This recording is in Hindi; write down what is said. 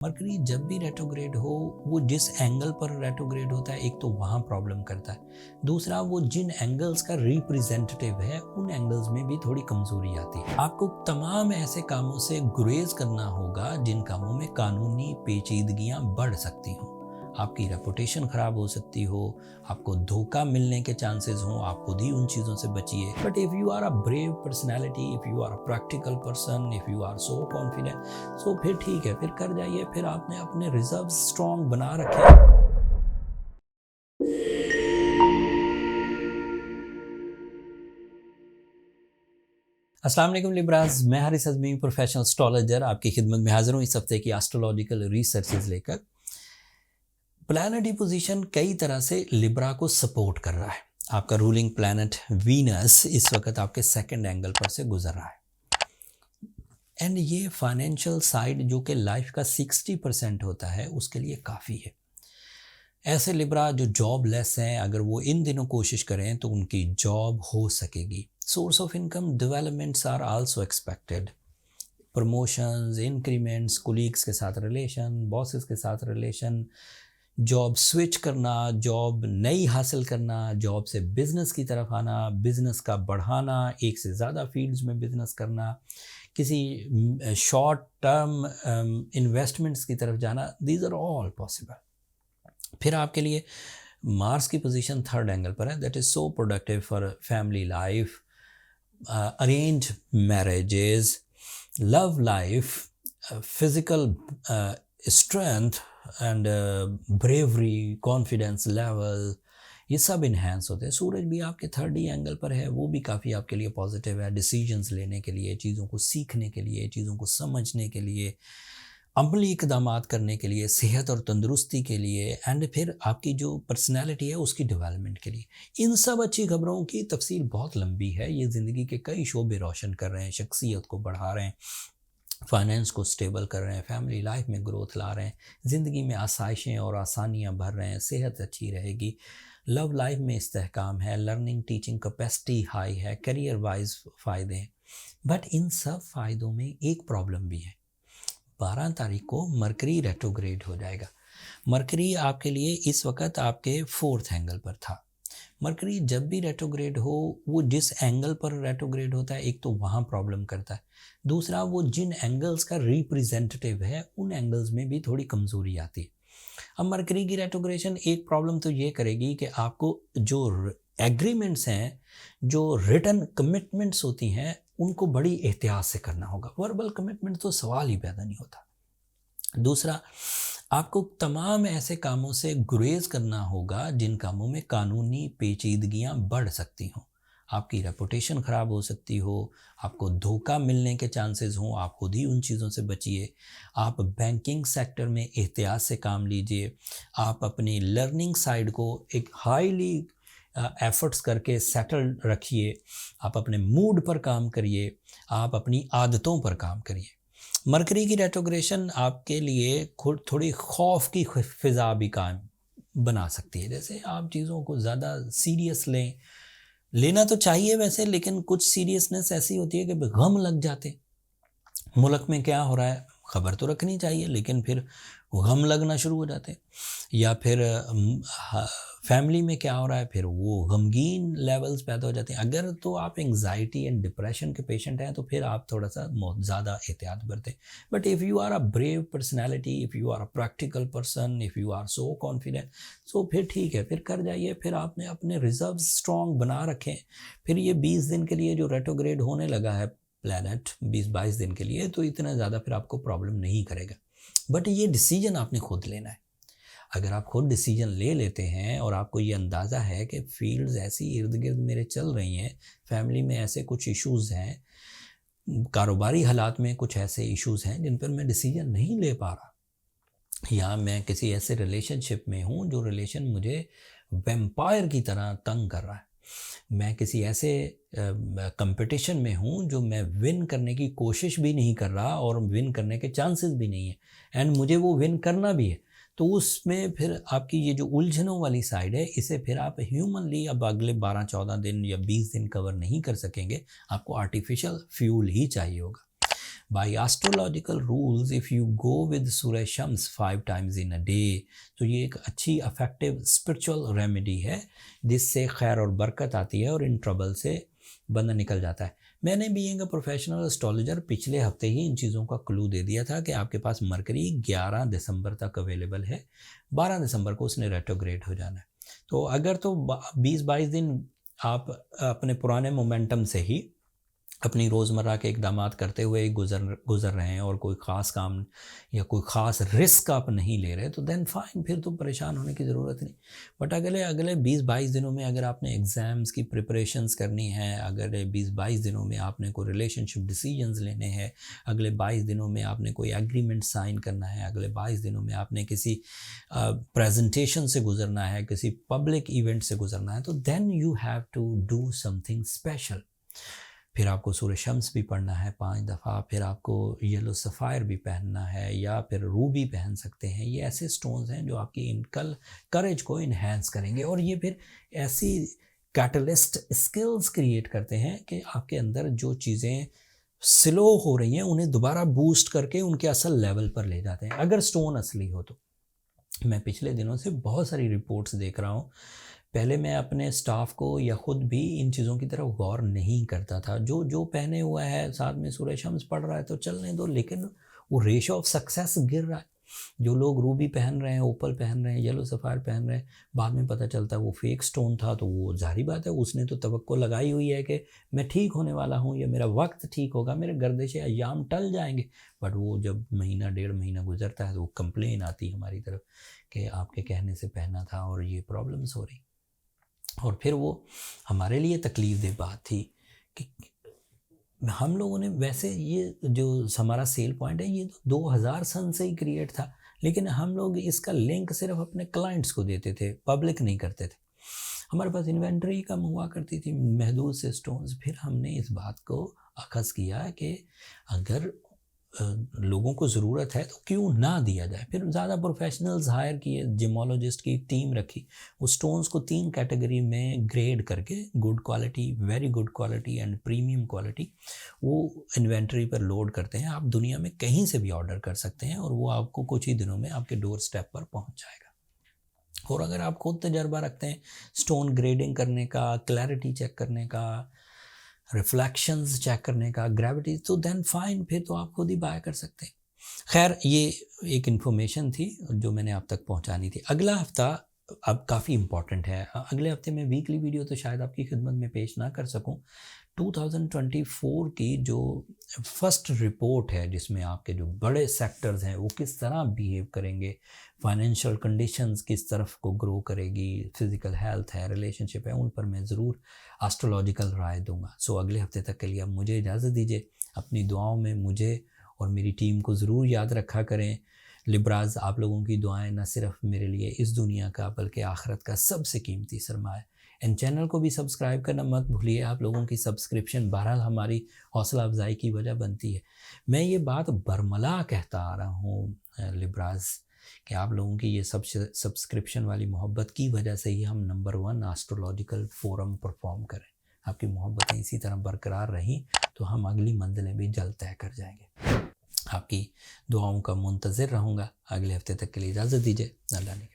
मरकरी जब भी रेट्रोग्रेड हो, वो जिस एंगल पर रेट्रोग्रेड होता है, एक तो वहाँ प्रॉब्लम करता है, दूसरा वो जिन एंगल्स का रिप्रेजेंटेटिव है उन एंगल्स में भी थोड़ी कमजोरी आती है। आपको तमाम ऐसे कामों से गुरेज करना होगा जिन कामों में कानूनी पेचीदगियां बढ़ सकती हों। आपकी रेपुटेशन खराब हो सकती हो, आपको धोखा मिलने के चांसेस हों, आप खुद ही उन चीज़ों से बचिए। But if you are a brave personality, if you are a practical person, if you are so confident, so फिर ठीक है, फिर कर जाइए। फिर आपने अपने रिजर्व स्ट्रॉन्ग बना रखे। अस्सलाम वालेकुम लिब्राज, मैं हारिस अज़मी, प्रोफेशनल एस्ट्रोलॉजर, आपकी खिदमत में हाजिर हूँ इस हफ्ते की एस्ट्रोलॉजिकल रिसर्चेज लेकर। प्लैनेटरी पोजीशन कई तरह से लिब्रा को सपोर्ट कर रहा है। आपका रूलिंग प्लैनेट वीनस इस वक्त आपके सेकंड एंगल पर से गुजर रहा है, एंड ये फाइनेंशियल साइड जो कि लाइफ का 60% होता है उसके लिए काफ़ी है। ऐसे लिब्रा जो जॉब लेस हैं, अगर वो इन दिनों कोशिश करें तो उनकी जॉब हो सकेगी। Source of income developments are also expected. Promotions, increments, colleagues के साथ रिलेशन, बॉसेस के साथ रिलेशन, जॉब स्विच करना, जॉब नई हासिल करना, जॉब से बिज़नेस की तरफ आना, बिज़नेस का बढ़ाना, एक से ज़्यादा फील्ड्स में बिज़नेस करना, किसी शॉर्ट टर्म इन्वेस्टमेंट्स की तरफ जाना, दीज आर ऑल पॉसिबल। फिर आपके लिए मार्स की पोजीशन थर्ड एंगल पर है, that is so productive for family life, arrange marriages, love life, physical strength and bravery, confidence level, ये सब इन्हेंस होते हैं। सूरज भी आपके थर्ड ही एंगल पर है, वो भी काफ़ी आपके लिए पॉजिटिव है, डिसीजंस लेने के लिए, चीज़ों को सीखने के लिए, चीज़ों को समझने के लिए, अमली इकदामात करने के लिए, सेहत और तंदुरुस्ती के लिए, एंड फिर आपकी जो पर्सनैलिटी है उसकी डेवलपमेंट के लिए। इन सब अच्छी खबरों की तफसील बहुत लंबी है। ये ज़िंदगी के कई शोबे रोशन कर रहे हैं, शख्सियत को बढ़ा रहे हैं, फाइनेंस को स्टेबल कर रहे हैं, फैमिली लाइफ में ग्रोथ ला रहे हैं, ज़िंदगी में आसाइशें और आसानियाँ भर रहे हैं, सेहत अच्छी रहेगी, लव लाइफ में इस्तेहकाम है, लर्निंग टीचिंग कैपेसिटी हाई है, करियर वाइज फ़ायदे हैं। बट इन सब फ़ायदों में एक प्रॉब्लम भी है। 12 तारीख को मरकरी रेट्रोग्रेड हो जाएगा। मरकरी आपके लिए इस वक्त आपके फोर्थ एंगल पर था। मरकरी जब भी रेट्रोग्रेड हो, वो जिस एंगल पर रेट्रोग्रेड होता है, एक तो वहाँ प्रॉब्लम करता है, दूसरा वो जिन एंगल्स का रिप्रेजेंटेटिव है उन एंगल्स में भी थोड़ी कमजोरी आती है। अब मरकरी की रेट्रोग्रेशन एक प्रॉब्लम तो ये करेगी कि आपको जो एग्रीमेंट्स हैं, जो रिटन कमिटमेंट्स होती हैं, उनको बड़ी एहतियात से करना होगा। वर्बल कमिटमेंट तो सवाल ही पैदा नहीं होता। दूसरा, आपको तमाम ऐसे कामों से गुरेज करना होगा जिन कामों में कानूनी पेचीदगियां बढ़ सकती हों। आपकी रेपुटेशन ख़राब हो सकती हो, आपको धोखा मिलने के चांसेस हों, आप खुद ही उन चीज़ों से बचिए। आप बैंकिंग सेक्टर में एहतियात से काम लीजिए। आप अपनी लर्निंग साइड को एक हाईली एफर्ट्स करके सेटल रखिए। आप अपने मूड पर काम करिए, आप अपनी आदतों पर काम करिए। मरकरी की रेट्रोग्रेशन आपके लिए खुद थोड़ी खौफ की फिजा भी कायम बना सकती है। जैसे आप चीज़ों को ज़्यादा सीरियस लेना तो चाहिए वैसे, लेकिन कुछ सीरियसनेस ऐसी होती है कि गम लग जाते। मुल्क में क्या हो रहा है खबर तो रखनी चाहिए, लेकिन फिर गम लगना शुरू हो जाते हैं। या फिर फैमिली में क्या हो रहा है, फिर वो गमगीन लेवल्स पैदा हो जाते हैं। अगर तो आप एंग्जाइटी एंड डिप्रेशन के पेशेंट हैं तो फिर आप थोड़ा सा ज़्यादा एहतियात बरतें। But if you are a brave personality, if you are a practical person, if you are so confident, so फिर ठीक है, फिर कर जाइए। फिर आपने अपने रिजर्व स्ट्रॉन्ग बना रखें। फिर ये 20 दिन के लिए जो रेट्रोग्रेड होने लगा है प्लैनेट, 20-22 दिन के लिए, तो इतना ज़्यादा फिर आपको प्रॉब्लम नहीं करेगा। बट ये डिसीजन आपने खुद लेना है। अगर आप खुद डिसीजन ले लेते हैं और आपको ये अंदाज़ा है कि फील्ड्स ऐसी इर्द गिर्द मेरे चल रही हैं, फैमिली में ऐसे कुछ इश्यूज़ हैं, कारोबारी हालात में कुछ ऐसे इश्यूज़ हैं जिन पर मैं डिसीजन नहीं ले पा रहा, या मैं किसी ऐसे रिलेशनशिप में हूँ जो रिलेशन मुझे वैम्पायर की तरह तंग कर रहा है, मैं किसी ऐसे कंपटीशन में हूँ जो मैं विन करने की कोशिश भी नहीं कर रहा और विन करने के चांसेस भी नहीं है, एंड मुझे वो विन करना भी है, तो उसमें फिर आपकी ये जो उलझनों वाली साइड है, इसे फिर आप ह्यूमनली अब अगले 12-14 दिन या 20 दिन कवर नहीं कर सकेंगे। आपको आर्टिफिशियल फ्यूल ही चाहिए होगा। By astrological rules if you go with सूरह शम्स 5 टाइम्स इन अ डे, तो ये एक अच्छी अफेक्टिव स्पिरिचुअल रेमेडी है जिससे खैर और बरकत आती है और इन ट्रबल से बंदा निकल जाता है। मैंने बीइंग अ प्रोफेशनल एस्ट्रोलॉजर पिछले हफ्ते ही इन चीज़ों का क्लू दे दिया था कि आपके पास मरकरी 11 दिसंबर तक अवेलेबल है, 12 दिसंबर को उसने रेट्रोग्रेड हो जाना है। तो अगर तो 20-22 दिन आप अपने पुराने मोमेंटम से ही अपनी रोज़मर्रा के इक़दामात करते हुए गुज़र रहे हैं और कोई ख़ास काम या कोई ख़ास रिस्क आप नहीं ले रहे, तो देन फाइन, फिर तो परेशान होने की ज़रूरत नहीं। बट अगले 20-22 दिनों में अगर आपने एग्ज़ाम्स की प्रिपरेशंस करनी है, अगले 20-22 दिनों में आपने कोई रिलेशनशिप डिसीजंस लेने हैं, अगले 22 दिनों में आपने कोई एग्रीमेंट साइन करना है, अगले 22 दिनों में आपने किसी प्रेजेंटेशन से गुज़रना है, किसी पब्लिक इवेंट से गुज़रना है, तो then you have to do something special. फिर आपको सूरह शम्स भी पढ़ना है 5 दफ़ा, फिर आपको येलो सफ़ायर भी पहनना है या फिर रूबी पहन सकते हैं। ये ऐसे स्टोन्स हैं जो आपकी करेज को इन्हेंस करेंगे और ये फिर ऐसी कैटलिस्ट स्किल्स क्रिएट करते हैं कि आपके अंदर जो चीज़ें स्लो हो रही हैं उन्हें दोबारा बूस्ट करके उनके असल लेवल पर ले जाते हैं, अगर स्टोन असली हो तो। मैं पिछले दिनों से बहुत सारी रिपोर्ट्स देख रहा हूँ। पहले मैं अपने स्टाफ को या ख़ुद भी इन चीज़ों की तरफ गौर नहीं करता था। जो पहने हुआ है, साथ में सूरह शम्स पढ़ रहा है तो चलने दो, लेकिन वो रेशो ऑफ सक्सेस गिर रहा है। जो लोग रूबी पहन रहे हैं, ओपल पहन रहे हैं, येलो सफ़ायर पहन रहे हैं, बाद में पता चलता है वो फेक स्टोन था, तो वो ज़ाहिर बात है उसने तो तवक्को लगाई हुई है कि मैं ठीक होने वाला हूँ या मेरा वक्त ठीक होगा, मेरे गर्दिश अय्याम टल जाएंगे। बट वो जब महीना 1.5 महीना गुजरता है तो वो कंप्लेन आती है हमारी तरफ कि आपके कहने से पहना था और ये प्रॉब्लम्स हो रही। और फिर वो हमारे लिए तकलीफ़ दे बात थी कि हम लोगों ने, वैसे ये जो हमारा सेल पॉइंट है ये तो 2000 सन से ही क्रिएट था, लेकिन हम लोग इसका लिंक सिर्फ अपने क्लाइंट्स को देते थे, पब्लिक नहीं करते थे। हमारे पास इन्वेंट्री कम हुआ करती थी, महदूद से स्टोन्स। फिर हमने इस बात को अखज़ किया कि अगर लोगों को ज़रूरत है तो क्यों ना दिया जाए। फिर ज़्यादा प्रोफेशनल्स हायर किए, जिमोलॉजिस्ट की टीम रखी, वो स्टोन्स को 3 कैटेगरी में ग्रेड करके, good quality, very good quality and premium quality, वो इन्वेंट्री पर लोड करते हैं। आप दुनिया में कहीं से भी ऑर्डर कर सकते हैं और वो आपको कुछ ही दिनों में आपके डोर स्टेप पर पहुँच जाएगा। और अगर आप खुद तजर्बा रखते हैं स्टोन ग्रेडिंग करने का, क्लैरिटी चेक करने का, रिफ्लेक्शंस चेक करने का, ग्रेविटी, तो देन फाइन, फिर तो आप खुद ही बाय कर सकते हैं। खैर, ये एक इन्फॉर्मेशन थी जो मैंने आप तक पहुंचानी थी। अगला हफ्ता अब काफ़ी इम्पॉर्टेंट है। अगले हफ्ते में वीकली वीडियो तो शायद आपकी खिदमत में पेश ना कर सकूं। 2024 की जो फर्स्ट रिपोर्ट है जिसमें आपके जो बड़े सेक्टर्स हैं वो किस तरह बिहेव करेंगे, फाइनेंशियल कंडीशंस किस तरफ को ग्रो करेगी, फिज़िकल हेल्थ है, रिलेशनशिप है, उन पर मैं ज़रूर एस्ट्रोलॉजिकल राय दूंगा। सो अगले हफ्ते तक के लिए अब मुझे इजाज़त दीजिए। अपनी दुआओं में मुझे और मेरी टीम को ज़रूर याद रखा करें। लिब्राज, आप लोगों की दुआएं न सिर्फ मेरे लिए इस दुनिया का बल्कि आखिरत का सबसे कीमती सरमाया है। इन चैनल को भी सब्सक्राइब करना मत भूलिए। आप लोगों की सब्सक्रिप्शन बहरहाल हमारी हौसला अफजाई की वजह बनती है। मैं ये बात बरमला कहता आ रहा हूँ लिब्राज कि आप लोगों की ये सब्सक्रिप्शन वाली मोहब्बत की वजह से ही हम नंबर 1 एस्ट्रोलॉजिकल फोरम परफॉर्म करें। आपकी मोहब्बतें इसी तरह बरकरार रहीं तो हम अगली मंजिलें भी जल्द तय कर जाएंगे। आपकी दुआओं का मुंतज़िर रहूँगा। अगले हफ्ते तक के लिए इजाज़त दीजिए। अल्लाह ने